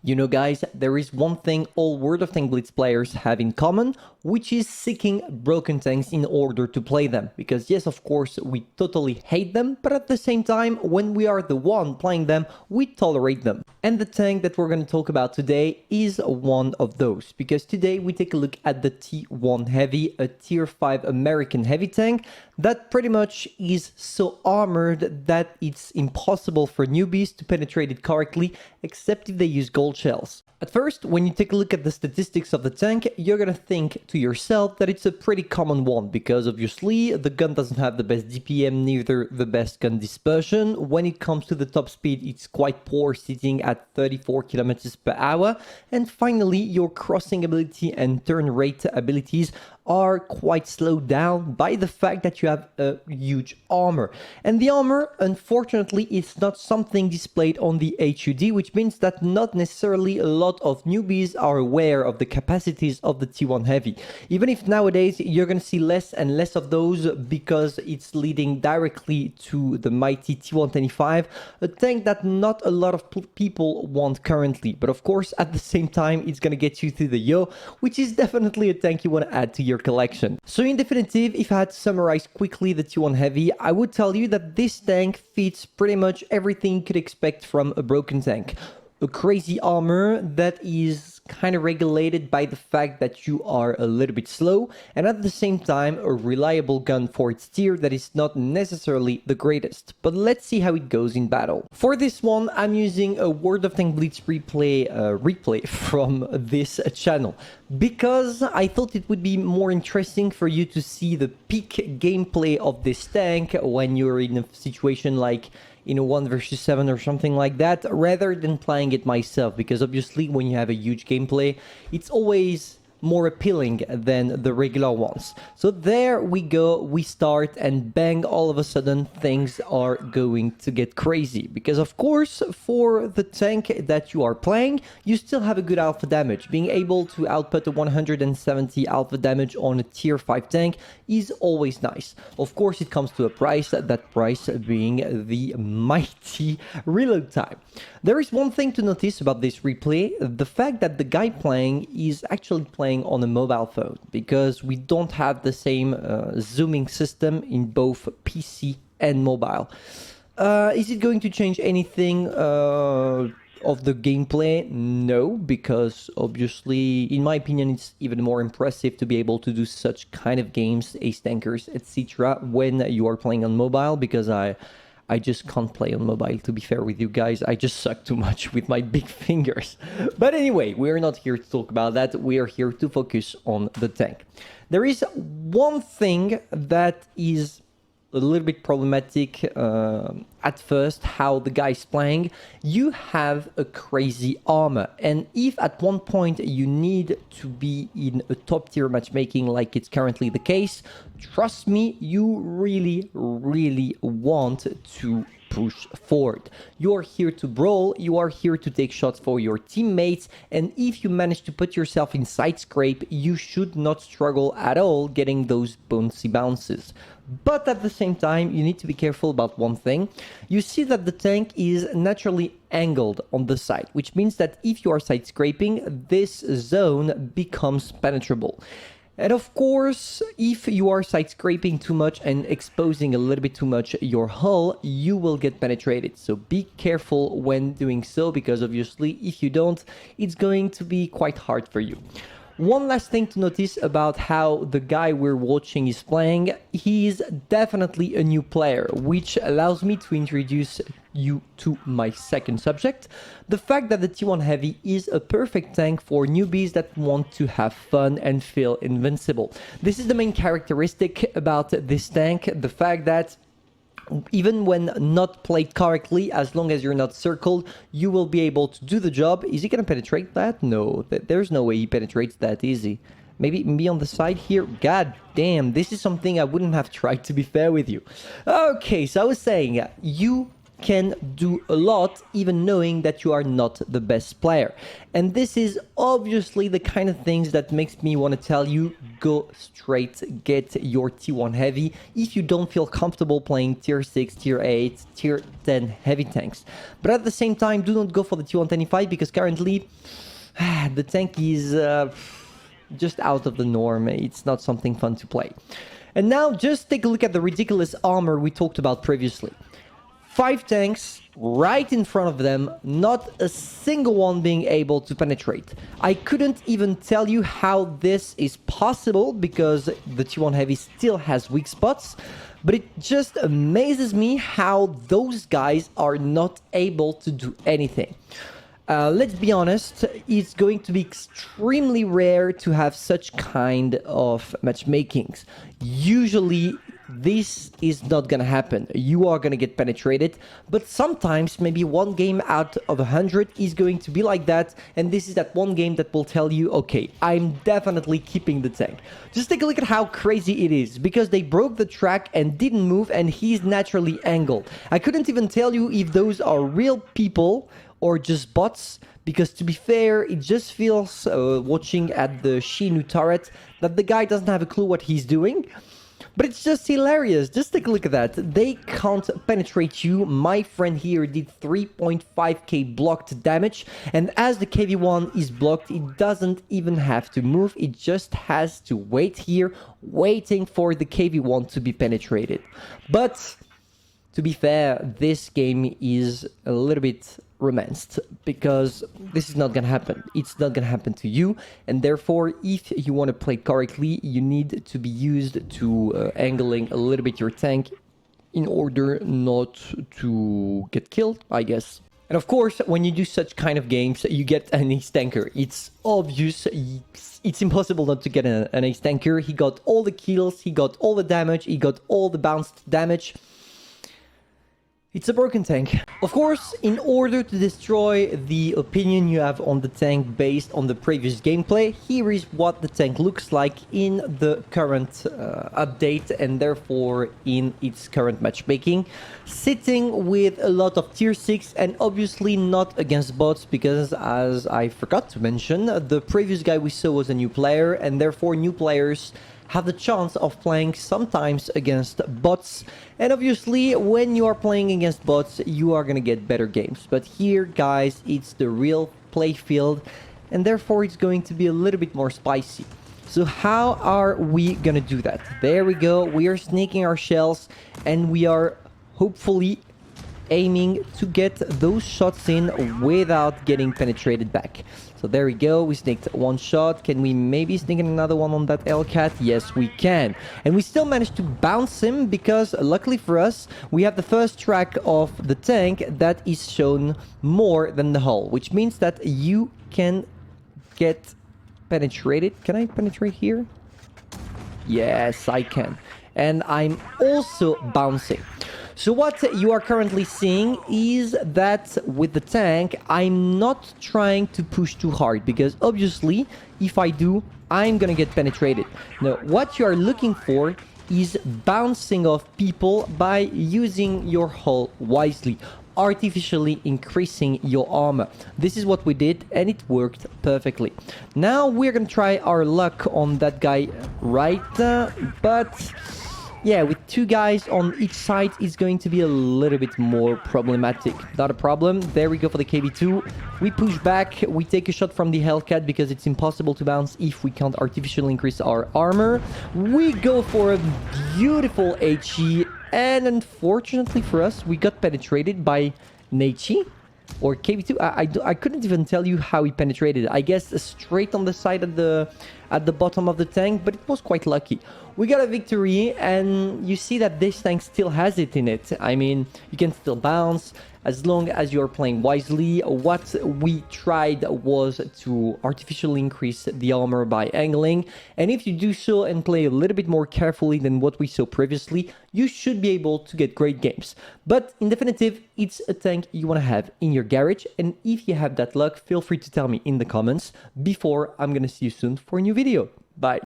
You know, guys, there is one thing all World of Tanks Blitz players have in common, which is seeking broken tanks in order to play them. Because yes, of course, we totally hate them, but at the same time, when we are the one playing them, we tolerate them. And the tank that we're going to talk about today is one of those. Because today we take a look at the T1 Heavy, a tier 5 American heavy tank that pretty much is so armored that it's impossible for newbies to penetrate it correctly, except if they use gold shells. At first, when you take a look at the statistics of the tank, you're gonna think to yourself that it's a pretty common one, because obviously the gun doesn't have the best DPM, neither the best gun dispersion. When it comes to the top speed, it's quite poor, sitting at 34 kilometers per hour. And finally, your crossing ability and turn rate abilities are quite slowed down by the fact that you have a huge armor. And the armor, unfortunately, is not something displayed on the HUD, which means that not necessarily a lot of newbies are aware of the capacities of the T1 Heavy. Even if nowadays you're going to see less and less of those because it's leading directly to the mighty T125, a tank that not a lot of people want currently. But of course, at the same time, it's going to get you through the Yo, which is definitely a tank you want to add to your collection. So in definitive, if I had to summarize quickly the T1 Heavy, I would tell you that this tank fits pretty much everything you could expect from a broken tank. A crazy armor that is kind of regulated by the fact that you are a little bit slow, and at the same time a reliable gun for its tier that is not necessarily the greatest. But let's see how it goes in battle. For this one, I'm using a World of Tanks Blitz replay from this channel, because I thought it would be more interesting for you to see the peak gameplay of this tank when you're in a situation like in a 1 versus 7 or something like that, rather than playing it myself, because obviously when you have a huge gameplay, it's always more appealing than the regular ones. So there we go, we start, and bang, all of a sudden things are going to get crazy, because of course for the tank that you are playing, you still have a good alpha damage. Being able to output a 170 alpha damage on a tier 5 tank is always nice. Of course it comes to a price, that price being the mighty reload time. There is one thing to notice about this replay, the fact that the guy playing is actually playing on a mobile phone, because we don't have the same zooming system in both PC and mobile. Is it going to change anything of the gameplay? No, because obviously, in my opinion, it's even more impressive to be able to do such kind of games, ace tankers, etc., when you are playing on mobile, because I just can't play on mobile, to be fair with you guys. I just suck too much with my big fingers. But anyway, we're not here to talk about that. We are here to focus on the tank. There is one thing that is a little bit problematic at first, how the guy's playing. You have a crazy armor, and if at one point you need to be in a top tier matchmaking like it's currently the case, trust me, you really want to push forward. You are here to brawl, you are here to take shots for your teammates, and if you manage to put yourself in side scrape, you should not struggle at all getting those bouncy bounces. But at the same time, you need to be careful about one thing. You see that the tank is naturally angled on the side, which means that if you are side scraping, this zone becomes penetrable. And of course, if you are side scraping too much and exposing a little bit too much your hull, you will get penetrated. So be careful when doing so, because obviously if you don't, it's going to be quite hard for you. One last thing to notice about how the guy we're watching is playing, he is definitely a new player, which allows me to introduce you to my second subject, the fact that the T1 Heavy is a perfect tank for newbies that want to have fun and feel invincible. This is the main characteristic about this tank, the fact that even when not played correctly, as long as you're not circled, you will be able to do the job. Is he going to penetrate that? No, there's no way he penetrates that easy. Maybe me on the side here. God damn, this is something I wouldn't have tried, to be fair with you. Okay, so I was saying, you can do a lot, even knowing that you are not the best player. And this is obviously the kind of things that makes me want to tell you, go straight, get your T1 heavy if you don't feel comfortable playing tier 6, tier 8, tier 10 heavy tanks. But at the same time, do not go for the T125 because currently the tank is just out of the norm. It's not something fun to play. And now just take a look at the ridiculous armor we talked about previously. 5 tanks right in front of them, not a single one being able to penetrate. I couldn't even tell you how this is possible because the T1 Heavy still has weak spots, but it just amazes me how those guys are not able to do anything. Let's be honest, it's going to be extremely rare to have such kind of matchmakings. Usually, this is not gonna happen. You are gonna get penetrated, but sometimes maybe one game out of 100 is going to be like that, and this is that one game that will tell you, okay, I'm definitely keeping the tank. Just take a look at how crazy it is, because they broke the track and didn't move, and he's naturally angled. I couldn't even tell you if those are real people or just bots, because to be fair, it just feels, watching at the Shinu turret, that the guy doesn't have a clue what he's doing. But it's just hilarious. Just take a look at that. They can't penetrate you. My friend here did 3.5k blocked damage. And as the KV-1 is blocked, it doesn't even have to move. It just has to wait here, waiting for the KV-1 to be penetrated. But to be fair, this game is a little bit romanced because this is not gonna happen. It's not gonna happen to you, and therefore if you want to play correctly, you need to be used to angling a little bit your tank in order not to get killed, I guess. And of course, when you do such kind of games, you get an ace tanker. It's obvious. It's impossible not to get an ace tanker. He got all the kills, he got all the damage, he got all the bounced damage. It's a broken tank. Of course, in order to destroy the opinion you have on the tank based on the previous gameplay, here is what the tank looks like in the current update and therefore in its current matchmaking. Sitting with a lot of tier 6 and obviously not against bots because, as I forgot to mention, the previous guy we saw was a new player and therefore new players have the chance of playing sometimes against bots, and obviously when you are playing against bots you are gonna get better games. But here, guys, it's the real play field and therefore it's going to be a little bit more spicy. So how are we gonna do that? There we go, we are sneaking our shells and we are hopefully aiming to get those shots in without getting penetrated back. So there we go, we sneaked one shot. Can we maybe sneak in another one on that L-Cat? Yes, we can. And we still managed to bounce him because, luckily for us, we have the first track of the tank that is shown more than the hull, which means that you can get penetrated. Can I penetrate here? Yes, I can. And I'm also bouncing. So what you are currently seeing is that with the tank, I'm not trying to push too hard because obviously if I do, I'm gonna get penetrated. Now, what you are looking for is bouncing off people by using your hull wisely, artificially increasing your armor. This is what we did and it worked perfectly. Now we're gonna try our luck on that guy right, but yeah, with 2 guys on each side, it's going to be a little bit more problematic. Not a problem. There we go for the KV-2. We push back. We take a shot from the Hellcat because it's impossible to bounce if we can't artificially increase our armor. We go for a beautiful HE. And unfortunately for us, we got penetrated by Neichi. Or KV-2. I couldn't even tell you how he penetrated. I guess straight on the side at the bottom of the tank, but it was quite lucky. We got a victory, and you see that this tank still has it in it. I mean, you can still bounce as long as you're playing wisely. What we tried was to artificially increase the armor by angling, and if you do so and play a little bit more carefully than what we saw previously, you should be able to get great games. But in definitive, it's a tank you want to have in your garage, and if you have that luck, feel free to tell me in the comments. Before, I'm gonna see you soon for a new video. Bye.